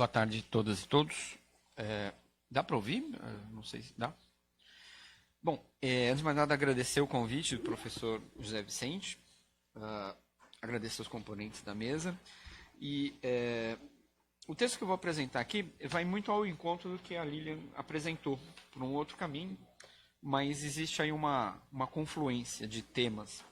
Boa tarde a todas e todos. Dá para ouvir? Não sei se dá. Bom, antes de mais nada, agradecer o convite do professor José Vicente, agradecer os componentes da mesa. E o texto que eu vou apresentar aqui vai muito ao encontro do que a Lilian apresentou, por um outro caminho, mas existe aí uma confluência de temas.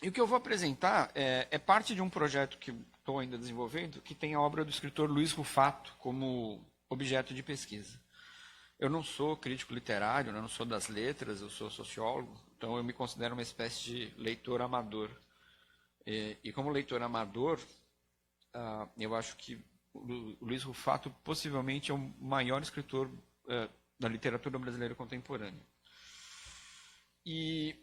E o que eu vou apresentar é parte de um projeto que estou ainda desenvolvendo, que tem a obra do escritor Luiz Rufato como objeto de pesquisa. Eu não sou crítico literário, não sou das letras, eu sou sociólogo, então eu me considero uma espécie de leitor amador. E como leitor amador, eu acho que o Luiz Rufato possivelmente é o maior escritor da literatura brasileira contemporânea. E,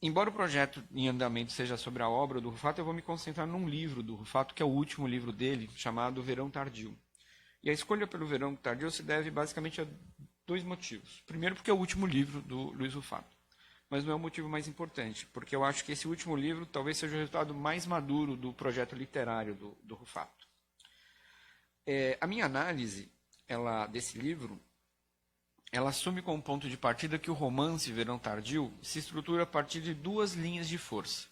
embora o projeto em andamento seja sobre a obra do Rufato, eu vou me concentrar num livro do Rufato, que é o último livro dele, chamado Verão Tardio. E a escolha pelo Verão Tardio se deve basicamente a dois motivos. Primeiro, porque é o último livro do Luiz Rufato. Mas não é o motivo mais importante, porque eu acho que esse último livro talvez seja o resultado mais maduro do projeto literário do Rufato. A minha análise desse livro, ela assume como ponto de partida que o romance Verão Tardio se estrutura a partir de duas linhas de força.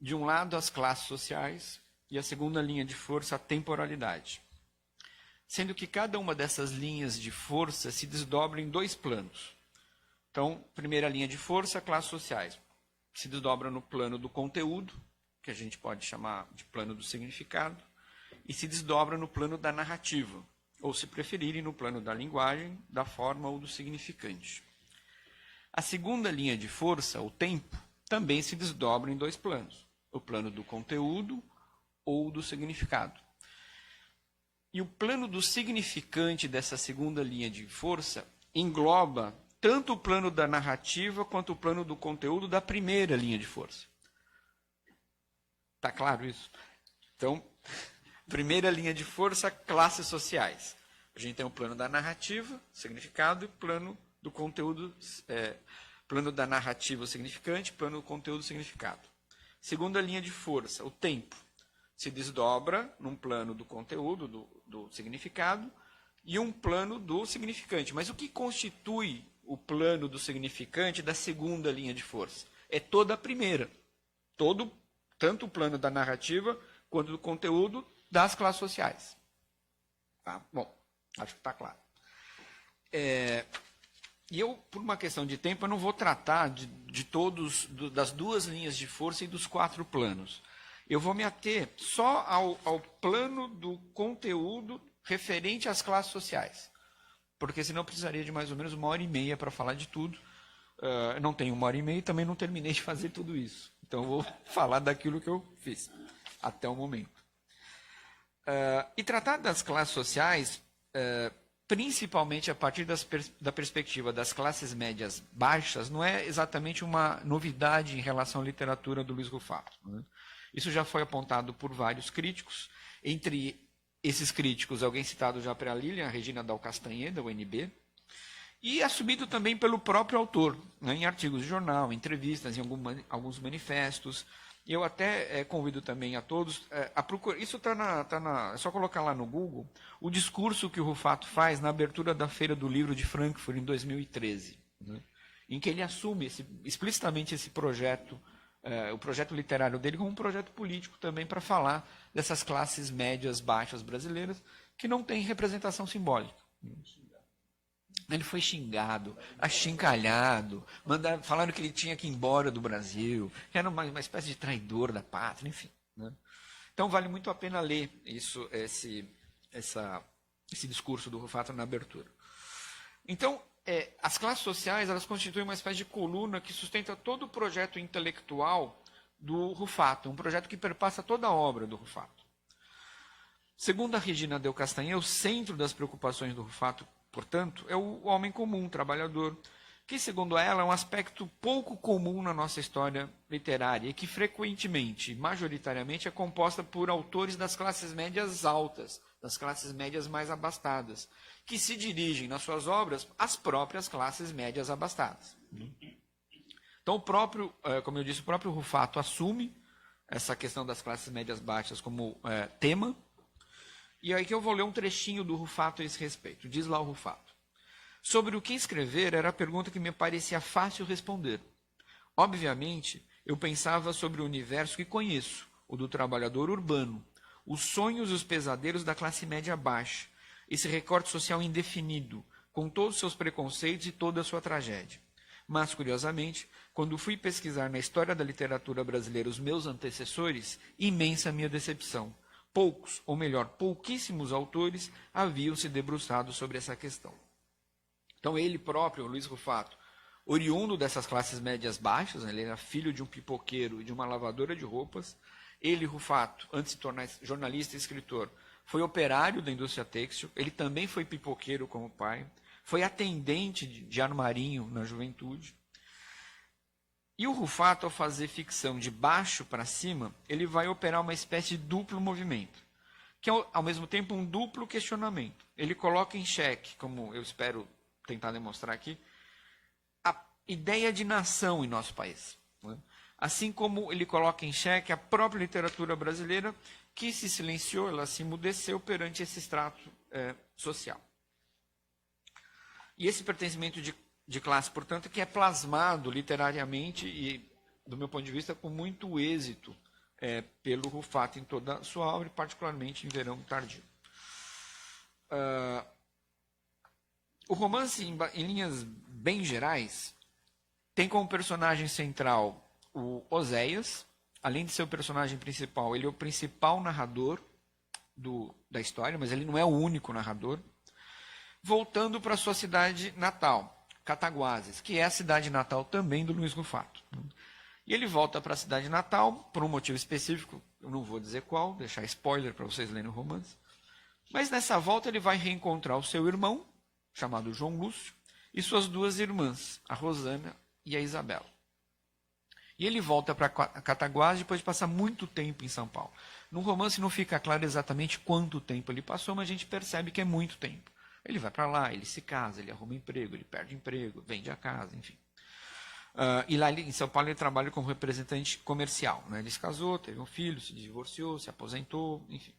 De um lado, as classes sociais, e a segunda linha de força, a temporalidade. Sendo que cada uma dessas linhas de força se desdobra em dois planos. Então, primeira linha de força, classes sociais. Se desdobra no plano do conteúdo, que a gente pode chamar de plano do significado, e se desdobra no plano da narrativa, ou, se preferirem, no plano da linguagem, da forma ou do significante. A segunda linha de força, o tempo, também se desdobra em dois planos, o plano do conteúdo ou do significado. E o plano do significante dessa segunda linha de força engloba tanto o plano da narrativa quanto o plano do conteúdo da primeira linha de força. Está claro isso? Então, primeira linha de força, classes sociais. A gente tem o plano da narrativa, significado, e plano do conteúdo, plano da narrativa, o significante, plano do conteúdo, significado. Segunda linha de força, o tempo. Se desdobra num plano do conteúdo, do significado, e um plano do significante. Mas o que constitui o plano do significante da segunda linha de força? É toda a primeira. Tanto o plano da narrativa, quanto do conteúdo das classes sociais. Tá? Bom, acho que está claro. E eu, por uma questão de tempo, eu não vou tratar das duas linhas de força e dos quatro planos. Eu vou me ater só ao plano do conteúdo referente às classes sociais. Porque senão eu precisaria de mais ou menos 1h30 para falar de tudo. Eu não tenho 1h30 e também não terminei de fazer tudo isso. Então eu vou falar daquilo que eu fiz até o momento. E tratar das classes sociais, principalmente a partir da perspectiva das classes médias baixas, não é exatamente uma novidade em relação à literatura do Luiz Rufato. Né? Isso já foi apontado por vários críticos. Entre esses críticos, alguém citado já para a Lilian, a Regina Dal Castanheda, UNB, e assumido também pelo próprio autor, né, em artigos de jornal, em entrevistas, em alguns manifestos. Eu até convido também a todos a procurar. Isso é só colocar lá no Google o discurso que o Rufato faz na abertura da Feira do Livro de Frankfurt, em 2013, né, em que ele assume explicitamente esse projeto, o projeto literário dele, como um projeto político também para falar dessas classes médias baixas brasileiras que não têm representação simbólica. Ele foi xingado, achincalhado, falaram que ele tinha que ir embora do Brasil, que era uma espécie de traidor da pátria, enfim. Né? Então vale muito a pena ler esse discurso do Rufato na abertura. Então, as classes sociais, elas constituem uma espécie de coluna que sustenta todo o projeto intelectual do Rufato, um projeto que perpassa toda a obra do Rufato. Segundo a Regina Dal Castanheda, o centro das preocupações do Rufato, portanto, é o homem comum, o trabalhador, que, segundo ela, é um aspecto pouco comum na nossa história literária e que frequentemente, majoritariamente, é composta por autores das classes médias altas, das classes médias mais abastadas, que se dirigem nas suas obras às próprias classes médias abastadas. Então, como eu disse, o próprio Rufato assume essa questão das classes médias baixas como tema E aí que eu vou ler um trechinho do Rufato a esse respeito. Diz lá o Rufato. Sobre o que escrever era a pergunta que me parecia fácil responder. Obviamente, eu pensava sobre o universo que conheço, o do trabalhador urbano, os sonhos e os pesadelos da classe média baixa, esse recorte social indefinido, com todos os seus preconceitos e toda a sua tragédia. Mas, curiosamente, quando fui pesquisar na história da literatura brasileira os meus antecessores, imensa minha decepção. Poucos, ou melhor, pouquíssimos autores haviam se debruçado sobre essa questão. Então, ele próprio, Luiz Rufato, oriundo dessas classes médias baixas, ele era filho de um pipoqueiro e de uma lavadora de roupas. Ele, Rufato, antes de se tornar jornalista e escritor, foi operário da indústria têxtil, ele também foi pipoqueiro como o pai, foi atendente de armarinho na juventude. E o Rufato, ao fazer ficção de baixo para cima, ele vai operar uma espécie de duplo movimento, que é, ao mesmo tempo, um duplo questionamento. Ele coloca em xeque, como eu espero tentar demonstrar aqui, a ideia de nação em nosso país. Né? Assim como ele coloca em xeque a própria literatura brasileira, que se silenciou, ela se emudeceu perante esse extrato social. E esse pertencimento de classe, portanto, que é plasmado literariamente e, do meu ponto de vista, com muito êxito pelo Rufato em toda a sua obra, e particularmente em Verão Tardio. O romance, em linhas bem gerais, tem como personagem central o Oséias. Além de ser o personagem principal, ele é o principal narrador da história, mas ele não é o único narrador. Voltando para a sua cidade natal, Cataguases, que é a cidade natal também do Luiz Rufato. E ele volta para a cidade natal por um motivo específico, eu não vou dizer qual, deixar spoiler para vocês lerem o romance. Mas nessa volta ele vai reencontrar o seu irmão, chamado João Lúcio, e suas duas irmãs, a Rosana e a Isabela. E ele volta para Cataguases depois de passar muito tempo em São Paulo. No romance não fica claro exatamente quanto tempo ele passou, mas a gente percebe que é muito tempo. Ele vai para lá, ele se casa, ele arruma emprego, ele perde emprego, vende a casa, enfim. E lá em São Paulo ele trabalha como representante comercial. Né? Ele se casou, teve um filho, se divorciou, se aposentou, enfim.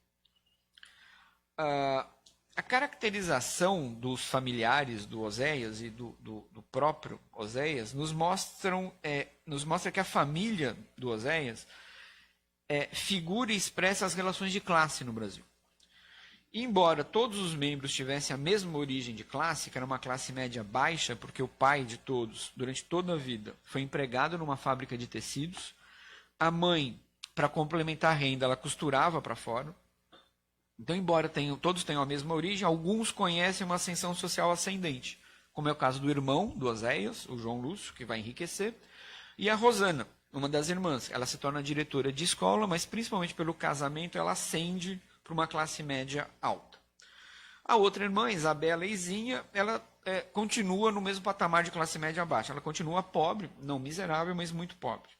A caracterização dos familiares do Oséias e do próprio Oséias nos mostra que a família do Oséias figura e expressa as relações de classe no Brasil. E, embora todos os membros tivessem a mesma origem de classe, que era uma classe média baixa, porque o pai de todos, durante toda a vida, foi empregado numa fábrica de tecidos, a mãe, para complementar a renda, ela costurava para fora. Então, embora todos tenham a mesma origem, alguns conhecem uma ascensão social ascendente, como é o caso do irmão do Oséias, o João Lúcio, que vai enriquecer, e a Rosana, uma das irmãs. Ela se torna diretora de escola, mas principalmente pelo casamento ela ascende para uma classe média alta. A outra irmã, Isabela Izinha, ela continua no mesmo patamar de classe média baixa. Ela continua pobre, não miserável, mas muito pobre.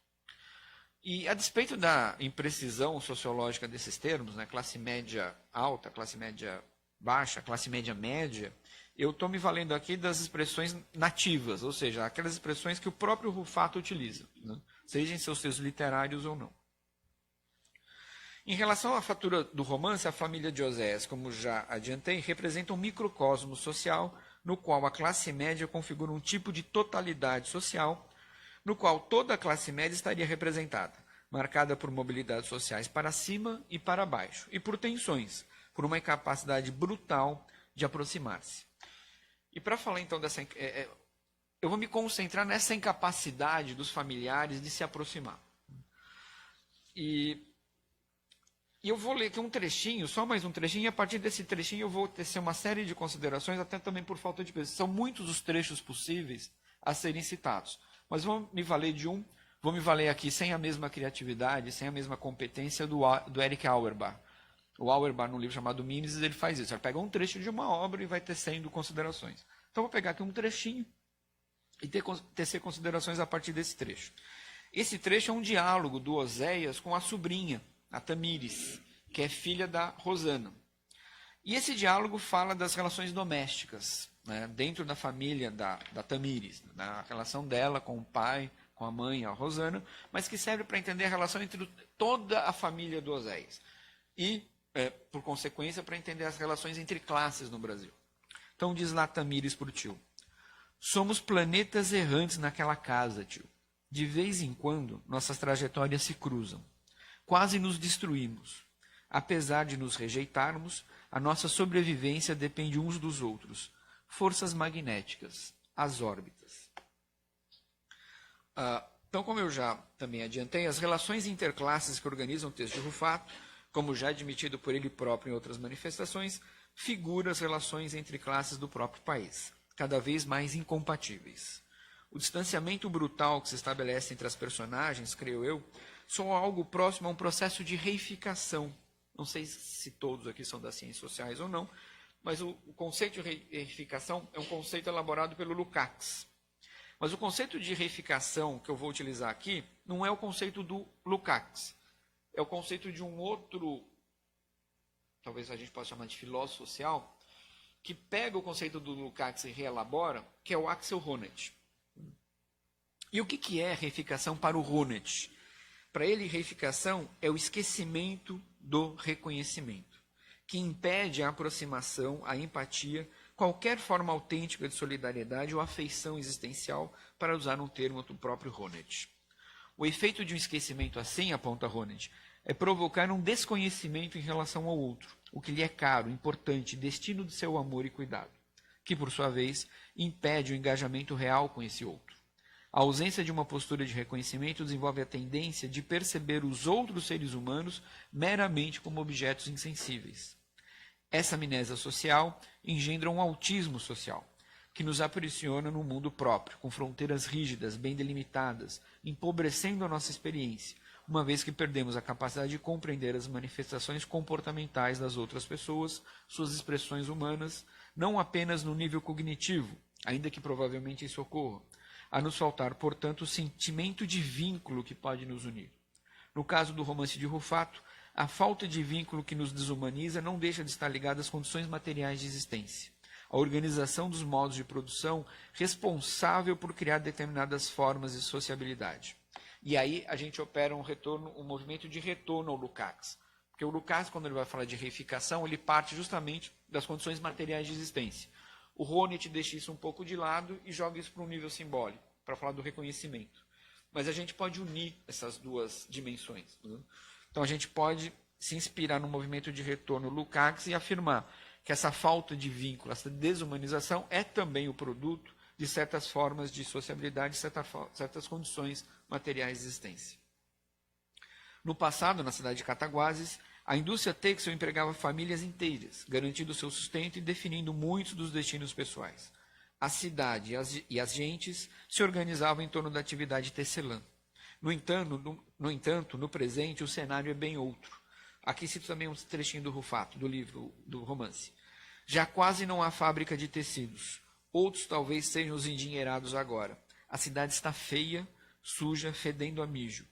E a despeito da imprecisão sociológica desses termos, né, classe média alta, classe média baixa, classe média média, eu estou me valendo aqui das expressões nativas, ou seja, aquelas expressões que o próprio Rufato utiliza, né, seja em seus textos literários ou não. Em relação à fatura do romance, a família de Oséias, como já adiantei, representa um microcosmo social no qual a classe média configura um tipo de totalidade social no qual toda a classe média estaria representada, marcada por mobilidades sociais para cima e para baixo, e por tensões, por uma incapacidade brutal de aproximar-se. E para falar então dessa... eu vou me concentrar nessa incapacidade dos familiares de se aproximar. E eu vou ler aqui um trechinho, só mais um trechinho, e a partir desse trechinho eu vou tecer uma série de considerações, até também por falta de pesquisa. São muitos os trechos possíveis a serem citados, mas vou me valer de um, vou me valer aqui sem a mesma criatividade, sem a mesma competência do Erich Auerbach. O Auerbach, num livro chamado Mimesis, ele faz isso. Ele pega um trecho de uma obra e vai tecendo considerações. Então, vou pegar aqui um trechinho e tecer considerações a partir desse trecho. Esse trecho é um diálogo do Oséias com a sobrinha, a Tamires, que é filha da Rosana. E esse diálogo fala das relações domésticas, né, dentro da família da Tamires, da relação dela com o pai, com a mãe, a Rosana, mas que serve para entender a relação entre toda a família do Oséias. E por consequência, para entender as relações entre classes no Brasil. Então diz lá Tamires para o tio: somos planetas errantes naquela casa, tio. De vez em quando, nossas trajetórias se cruzam. Quase nos destruímos. Apesar de nos rejeitarmos, a nossa sobrevivência depende uns dos outros. Forças magnéticas, as órbitas. Então, como eu já também adiantei, as relações interclasses que organizam o texto de Rufato, como já admitido por ele próprio em outras manifestações, figuram as relações entre classes do próprio país, cada vez mais incompatíveis. O distanciamento brutal que se estabelece entre as personagens, creio eu, só algo próximo a um processo de reificação. Não sei se todos aqui são das ciências sociais ou não, mas o conceito de reificação é um conceito elaborado pelo Lukács. Mas o conceito de reificação que eu vou utilizar aqui não é o conceito do Lukács. É o conceito de um outro, talvez a gente possa chamar de filósofo social, que pega o conceito do Lukács e reelabora, que é o Axel Honneth. E o que é reificação para o Honneth? Para ele, reificação é o esquecimento do reconhecimento, que impede a aproximação, a empatia, qualquer forma autêntica de solidariedade ou afeição existencial, para usar um termo do próprio Honneth. O efeito de um esquecimento assim, aponta Honneth, é provocar um desconhecimento em relação ao outro, o que lhe é caro, importante, destino de seu amor e cuidado, que, por sua vez, impede o engajamento real com esse outro. A ausência de uma postura de reconhecimento desenvolve a tendência de perceber os outros seres humanos meramente como objetos insensíveis. Essa amnésia social engendra um autismo social, que nos aprisiona no mundo próprio, com fronteiras rígidas, bem delimitadas, empobrecendo a nossa experiência, uma vez que perdemos a capacidade de compreender as manifestações comportamentais das outras pessoas, suas expressões humanas, não apenas no nível cognitivo, ainda que provavelmente isso ocorra, a nos faltar, portanto, o sentimento de vínculo que pode nos unir. No caso do romance de Rufato, a falta de vínculo que nos desumaniza não deixa de estar ligada às condições materiais de existência, à organização dos modos de produção responsável por criar determinadas formas de sociabilidade. E aí a gente opera um movimento de retorno ao Lukács. Porque o Lukács, quando ele vai falar de reificação, ele parte justamente das condições materiais de existência. O Honneth deixa isso um pouco de lado e joga isso para um nível simbólico, para falar do reconhecimento. Mas a gente pode unir essas duas dimensões. Né? Então a gente pode se inspirar no movimento de retorno Lukács e afirmar que essa falta de vínculo, essa desumanização é também o produto de certas formas de sociabilidade, certas condições materiais de existência. No passado, na cidade de Cataguases, a indústria têxtil empregava famílias inteiras, garantindo seu sustento e definindo muitos dos destinos pessoais. A cidade e as gentes se organizavam em torno da atividade tecelã. No entanto, no presente, o cenário é bem outro. Aqui cito também um trechinho do Rufato, do livro, do romance. Já quase não há fábrica de tecidos. Outros talvez sejam os endinheirados agora. A cidade está feia, suja, fedendo a mijo.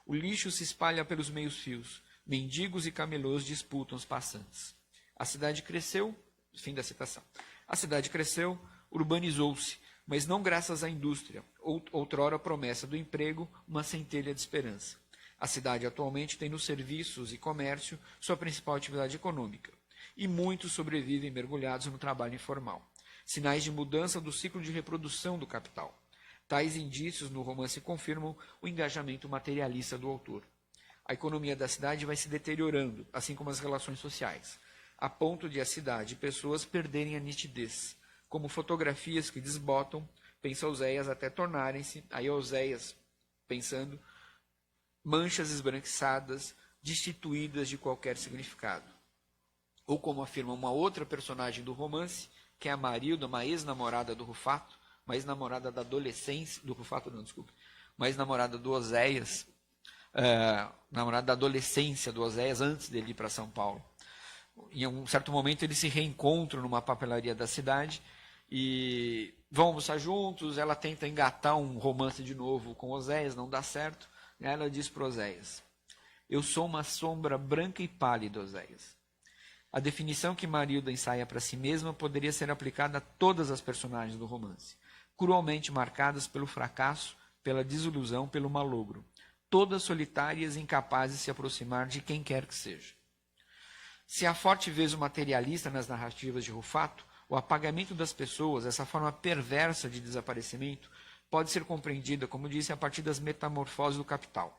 O lixo se espalha pelos meios-fios. Mendigos e camelôs disputam os passantes. A cidade cresceu, fim da citação. A cidade cresceu, urbanizou-se, mas não graças à indústria, outrora promessa do emprego, uma centelha de esperança. A cidade atualmente tem nos serviços e comércio sua principal atividade econômica, e muitos sobrevivem mergulhados no trabalho informal. Sinais de mudança do ciclo de reprodução do capital. Tais indícios no romance confirmam o engajamento materialista do autor. A economia da cidade vai se deteriorando, assim como as relações sociais, a ponto de a cidade e pessoas perderem a nitidez, como fotografias que desbotam, pensa Oséias, até tornarem-se, aí Oséias pensando, manchas esbranquiçadas, destituídas de qualquer significado. Ou como afirma uma outra personagem do romance, que é a Marilda, uma ex-namorada do Rufato, uma ex-namorada da adolescência, do Rufato não, desculpe, uma ex-namorada do Oséias, namorada da adolescência do Oséias, antes dele ir para São Paulo. Em um certo momento eles se reencontram numa papelaria da cidade e vão almoçar juntos, ela tenta engatar um romance de novo com Oséias, não dá certo, e ela diz para Oséias: eu sou uma sombra branca e pálida, Oséias. A definição que Marilda ensaia para si mesma poderia ser aplicada a todas as personagens do romance, cruelmente marcadas pelo fracasso, pela desilusão, pelo malogro, todas solitárias e incapazes de se aproximar de quem quer que seja. Se há forte veso materialista nas narrativas de Rufato, o apagamento das pessoas, essa forma perversa de desaparecimento, pode ser compreendida, como disse, a partir das metamorfoses do capital.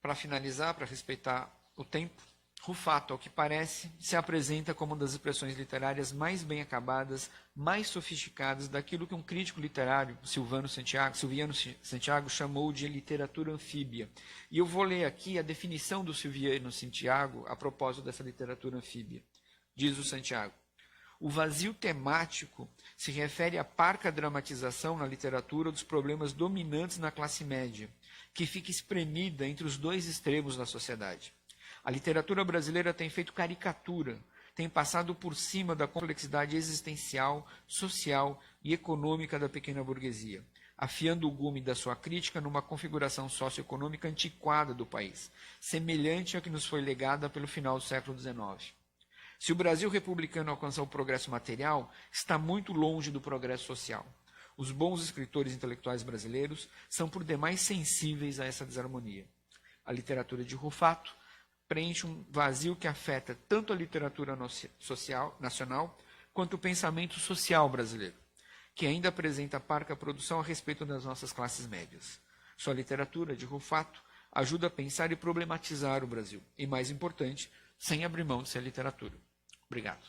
Para finalizar, para respeitar o tempo, Rufato, ao que parece, se apresenta como uma das expressões literárias mais bem acabadas, mais sofisticadas daquilo que um crítico literário, Silviano Santiago, chamou de literatura anfíbia. E eu vou ler aqui a definição do Silviano Santiago a propósito dessa literatura anfíbia. Diz o Santiago: o vazio temático se refere à parca dramatização na literatura dos problemas dominantes na classe média, que fica espremida entre os dois extremos da sociedade. A literatura brasileira tem feito caricatura, tem passado por cima da complexidade existencial, social e econômica da pequena burguesia, afiando o gume da sua crítica numa configuração socioeconômica antiquada do país, semelhante à que nos foi legada pelo final do século XIX. Se o Brasil republicano alcançar o progresso material, está muito longe do progresso social. Os bons escritores intelectuais brasileiros são por demais sensíveis a essa desarmonia. A literatura de Rufato preenche um vazio que afeta tanto a literatura nacional quanto o pensamento social brasileiro, que ainda apresenta parca produção a respeito das nossas classes médias. Sua literatura, de Rufato, ajuda a pensar e problematizar o Brasil, e, mais importante, sem abrir mão de ser literatura. Obrigado.